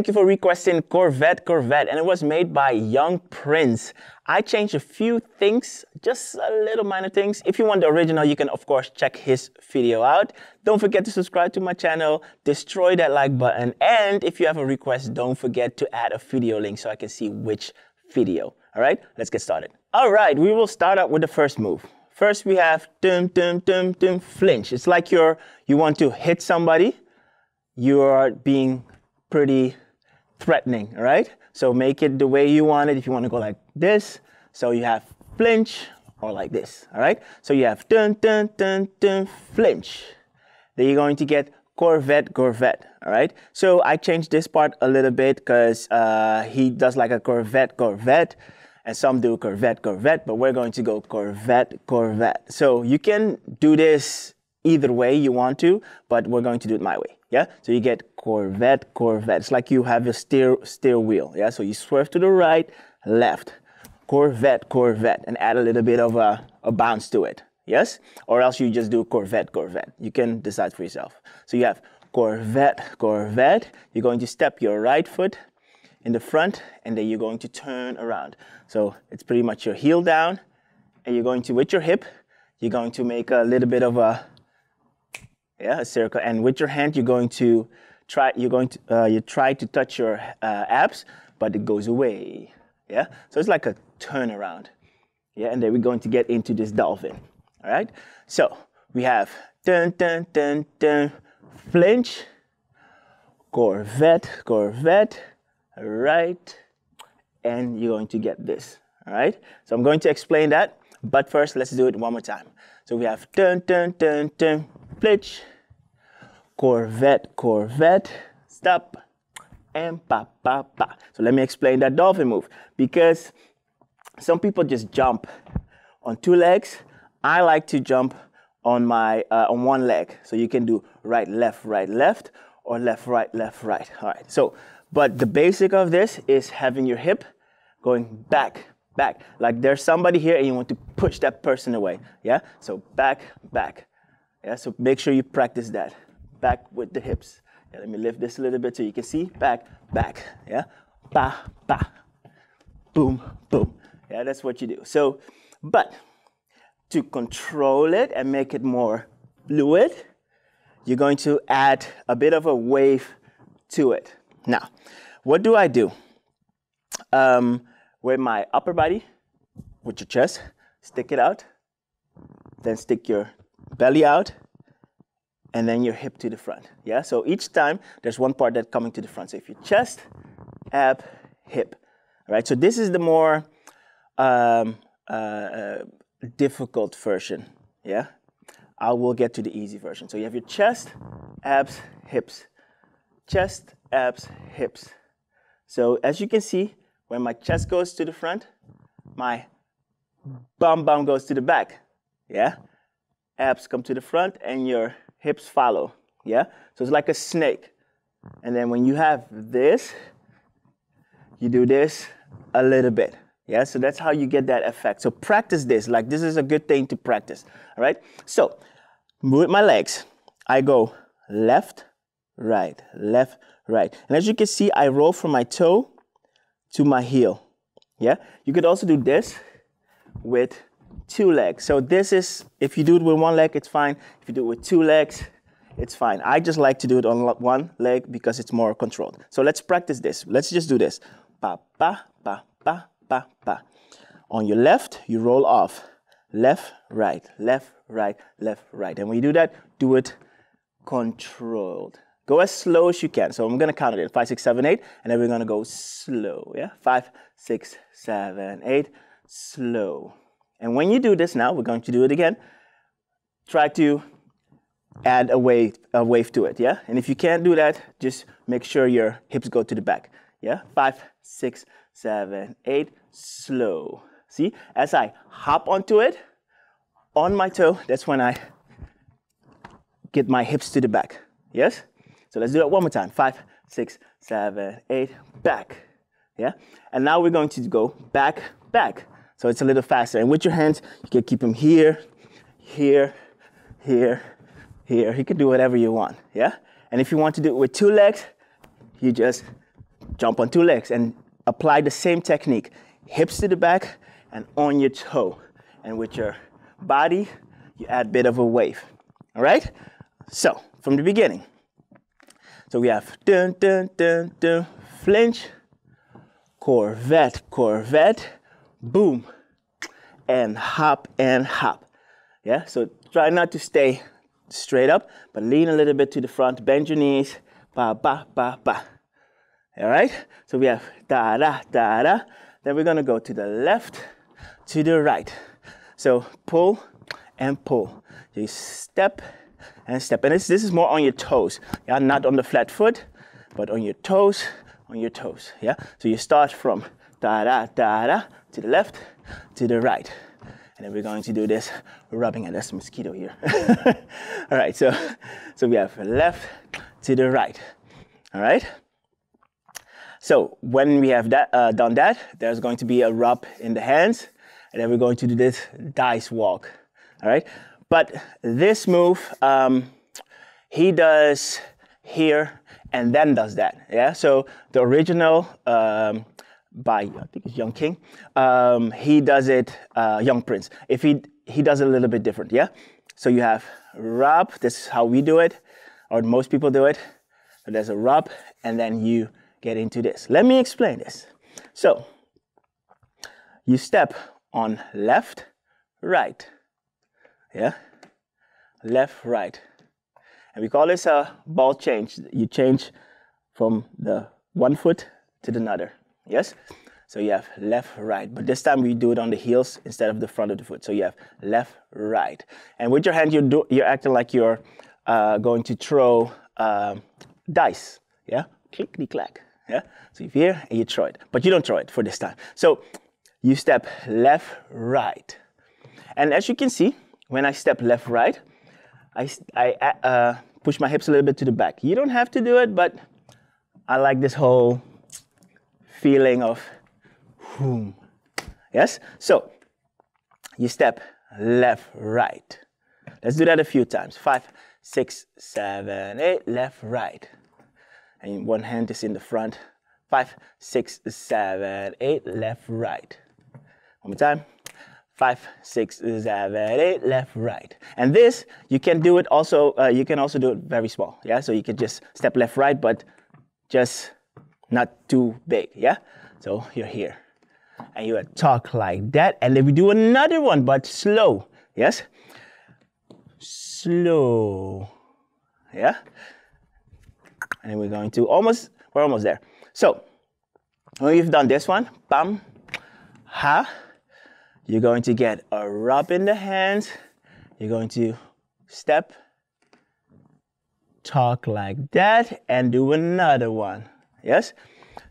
thank you for requesting Corvette, and it was made by Young Prince. I changed a few things, just a little minor things. If you want the original, you can of course check his video out. Don't forget to subscribe to my channel, destroy that like button, and if you have a request, don't forget to add a video link so I can see which video. All right, let's get started. All right, we will start out with the first move. First we have flinch. It's like you want to hit somebody. You are being pretty threatening, all right? So make it the way you want it. If you want to go like this, so you have flinch, or like this, all right? So you have flinch. Then you're going to get Corvette, all right? So I changed this part a little bit because he does like a Corvette, and some do Corvette, but we're going to go Corvette. So you can do this either way you want to, but we're going to do it my way, yeah? So you get Corvette. It's like you have a steer wheel, yeah? So you swerve to the right, left, Corvette, and add a little bit of a bounce to it, yes? Or else you just do Corvette. You can decide for yourself. So you have Corvette. You're going to step your right foot in the front, and then you're going to turn around. So it's pretty much your heel down, and you're going to, with your hip, you're going to make a little bit of a circle, and with your hand you try to touch your abs, but it goes away. Yeah, so it's like a turnaround. Yeah, and then we're going to get into this dolphin. All right, so we have flinch, Corvette, right, and you're going to get this. All right, so I'm going to explain that, but first let's do it one more time. So we have flinch, Corvette, stop, and pa. So let me explain that dolphin move, because some people just jump on two legs. I like to jump on my on one leg. So you can do right, left, or left, right. All right. So, but the basic of this is having your hip going back. Like there's somebody here and you want to push that person away. Yeah. So back. Yeah. So make sure you practice that. Back with the hips. Yeah, let me lift this a little bit so you can see. Back. Yeah. Pa. Boom. Yeah, that's what you do. So, but to control it and make it more fluid, you're going to add a bit of a wave to it. Now, what do I do? With my upper body, with your chest, stick it out, then stick your belly out, and then your hip to the front. Yeah, so each time there's one part that's coming to the front. So if your chest, ab, hip. All right, so this is the more difficult version. Yeah, I will get to the easy version. So you have your chest, abs, hips. Chest, abs, hips. So as you can see, when my chest goes to the front, my bum goes to the back. Yeah, abs come to the front and your hips follow. Yeah, so it's like a snake. And then when you have this, you do this a little bit. Yeah, so that's how you get that effect. So practice this. Like this is a good thing to practice. All right. So with my legs, I go left, right. And as you can see, I roll from my toe to my heel. Yeah. You could also do this with two legs. So this is, if you do it with one leg, it's fine. If you do it with two legs, it's fine. I just like to do it on one leg because it's more controlled. So let's practice this. Let's just do this. Pa. On your left, you roll off. Left, right. And when you do that, do it controlled. Go as slow as you can. So I'm going to count it in 5, 6, 7, 8, and then we're going to go slow. Yeah, 5, 6, 7, 8, slow. And when you do this now, we're going to do it again. Try to add a wave to it. Yeah, and if you can't do that, just make sure your hips go to the back. Yeah, 5, 6, 7, 8, slow. See, as I hop onto it, on my toe, that's when I get my hips to the back. Yes? So let's do that one more time. 5, 6, 7, 8, back. Yeah? And now we're going to go back. So it's a little faster. And with your hands, you can keep them here. You can do whatever you want. Yeah? And if you want to do it with two legs, you just jump on two legs and apply the same technique. Hips to the back and on your toe. And with your body, you add a bit of a wave. All right? So, from the beginning. So we have dun, dun, dun, dun, flinch, Corvette, Corvette, boom, and hop and hop. Yeah, so try not to stay straight up, but lean a little bit to the front, bend your knees, ba, ba, ba, ba. All right, so we have da, da, da, da. Then we're gonna go to the left, to the right. So pull and pull. You step and step. And this is more on your toes. Yeah, not on the flat foot, but on your toes, yeah? So you start from da-da, da-da, to the left, to the right. And then we're going to do this rubbing, and there's a mosquito here. All right, so we have left to the right. All right? So when we have that, done that, there's going to be a rub in the hands, and then we're going to do this dice walk. All right? But this move, he does here and then does that. Yeah. So the original by I think it's Young King, he does it Young Prince. If he does it a little bit different. Yeah. So you have rub. This is how we do it, or most people do it. So there's a rub, and then you get into this. Let me explain this. So you step on left, right. Yeah, left, right. And we call this a ball change. You change from the one foot to the other. Yes? So you have left, right. But this time we do it on the heels instead of the front of the foot. So you have left, right. And with your hand, you're acting like you're going to throw dice. Yeah? Clickety-clack. Yeah? So you're here and you throw it. But you don't throw it for this time. So you step left, right. And as you can see, when I step left, right, I push my hips a little bit to the back. You don't have to do it, but I like this whole feeling of boom. Yes? So you step left, right. Let's do that a few times. 5, 6, 7, 8, left, right. And one hand is in the front. 5, 6, 7, 8, left, right. One more time. 5, 6, 7, 8, left, right. And this, you can do it also, you can also do it very small, yeah? So you can just step left, right, but just not too big, yeah? So you're here. And you talk like that, and then we do another one, but slow, yes? Slow, yeah? And we're going to we're almost there. So, when we've done this one, bam, ha, you're going to get a rub in the hands. You're going to step, talk like that, and do another one. Yes?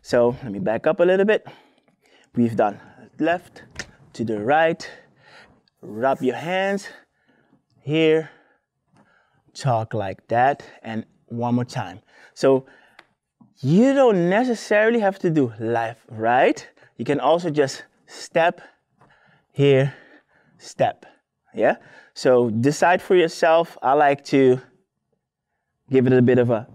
So let me back up a little bit. We've done left to the right. Rub your hands here. Talk like that. And one more time. So you don't necessarily have to do left, right. You can also just step here, step, yeah? So decide for yourself. I like to give it a bit of a,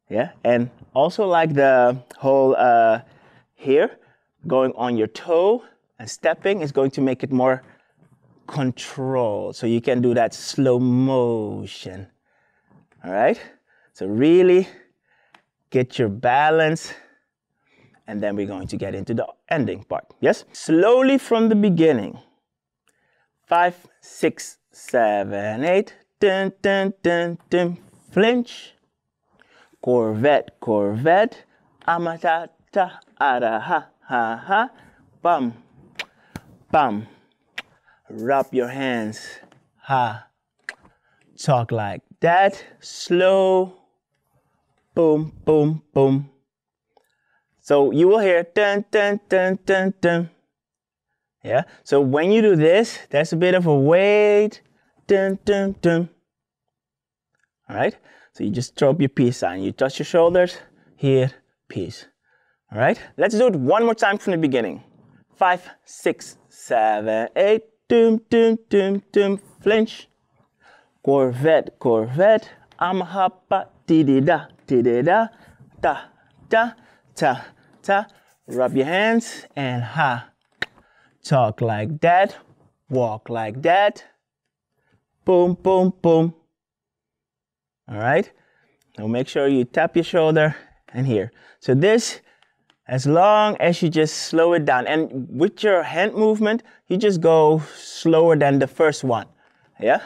yeah? And also like the whole here, going on your toe and stepping is going to make it more controlled. So you can do that slow motion, all right? So really get your balance. And then we're going to get into the ending part. Yes? Slowly from the beginning. 5, 6, 7, 8. Dun, dun, dun, dun. Flinch. Corvette, Corvette. Amatata, ara, ha, ha, ha. Bum, bum. Rub your hands. Ha. Talk like that. Slow. Boom, boom, boom. So you will hear dun, dun, dun, dun, dun. Yeah? So when you do this, there's a bit of a weight. Dun, dun, dun. All right? So you just throw up your peace sign. You touch your shoulders. Here, peace. All right? Let's do it one more time from the beginning. 5, 6, 7, 8. Dum, dum, dum, dum. Flinch. Corvette, Corvette. I'm hoppa, di-di-da, di-di-da. ta, ta, ta, ta. Rub your hands and ha. Talk like that, walk like that. Boom, boom, boom. All right? Now make sure you tap your shoulder and here. So this, as long as you just slow it down. And with your hand movement, you just go slower than the first one. Yeah?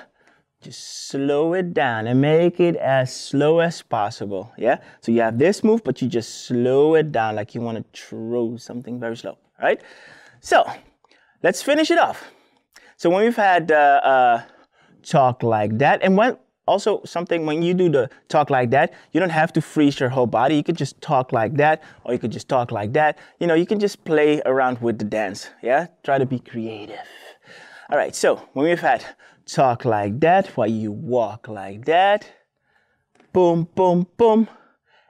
Just slow it down and make it as slow as possible. Yeah? So you have this move, but you just slow it down like you want to throw something very slow. All right? So let's finish it off. So when we've had talk like that, and when also something when you do the talk like that, you don't have to freeze your whole body. You could just talk like that, or you could just talk like that. You know, you can just play around with the dance. Yeah, try to be creative. All right. So when we've had talk like that, while you walk like that, boom, boom, boom,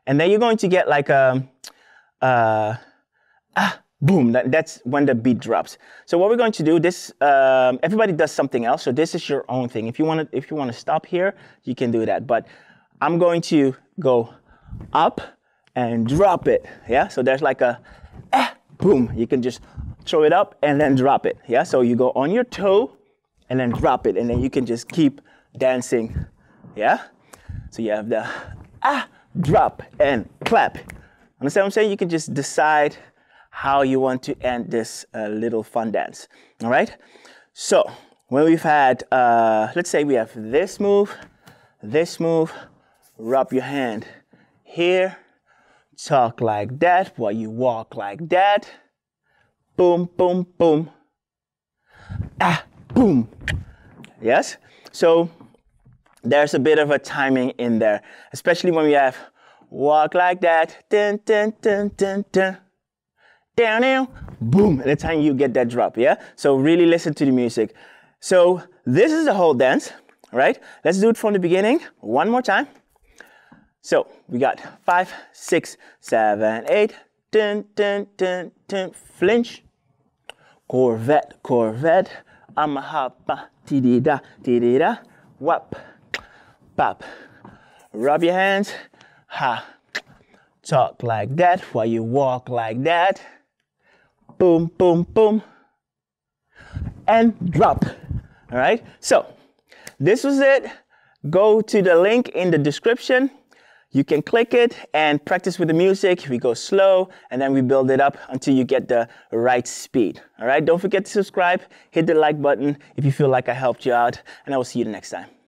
and then you're going to get like boom, that's when the beat drops. So what we're going to do, this, everybody does something else. So this is your own thing. If you want to stop here, you can do that. But I'm going to go up and drop it. Yeah. So there's like a boom. You can just throw it up and then drop it. Yeah. So you go on your toe and then drop it, and then you can just keep dancing. Yeah. So you have the drop and clap. Understand what I'm saying? You can just decide how you want to end this little fun dance. All right? So when we've had, let's say we have this move, rub your hand here, talk like that while you walk like that. Boom, boom, boom. Boom. Yes? So there's a bit of a timing in there, especially when we have walk like that, dun, dun, dun, dun, dun. Down, down, boom, at the time you get that drop, yeah? So really listen to the music. So this is the whole dance, right? Let's do it from the beginning, one more time. So we got 5, 6, 7, 8, dun, dun, dun, dun, flinch. Corvette, Corvette, I'ma hop, ti-di-da, whap, pop. Rub your hands, ha. Talk like that while you walk like that. Boom, boom, boom, and drop. All right, so this was it. Go to the link in the description. You can click it and practice with the music. We go slow and then we build it up until you get the right speed. All right, don't forget to subscribe, hit the like button if you feel like I helped you out, and I will see you the next time.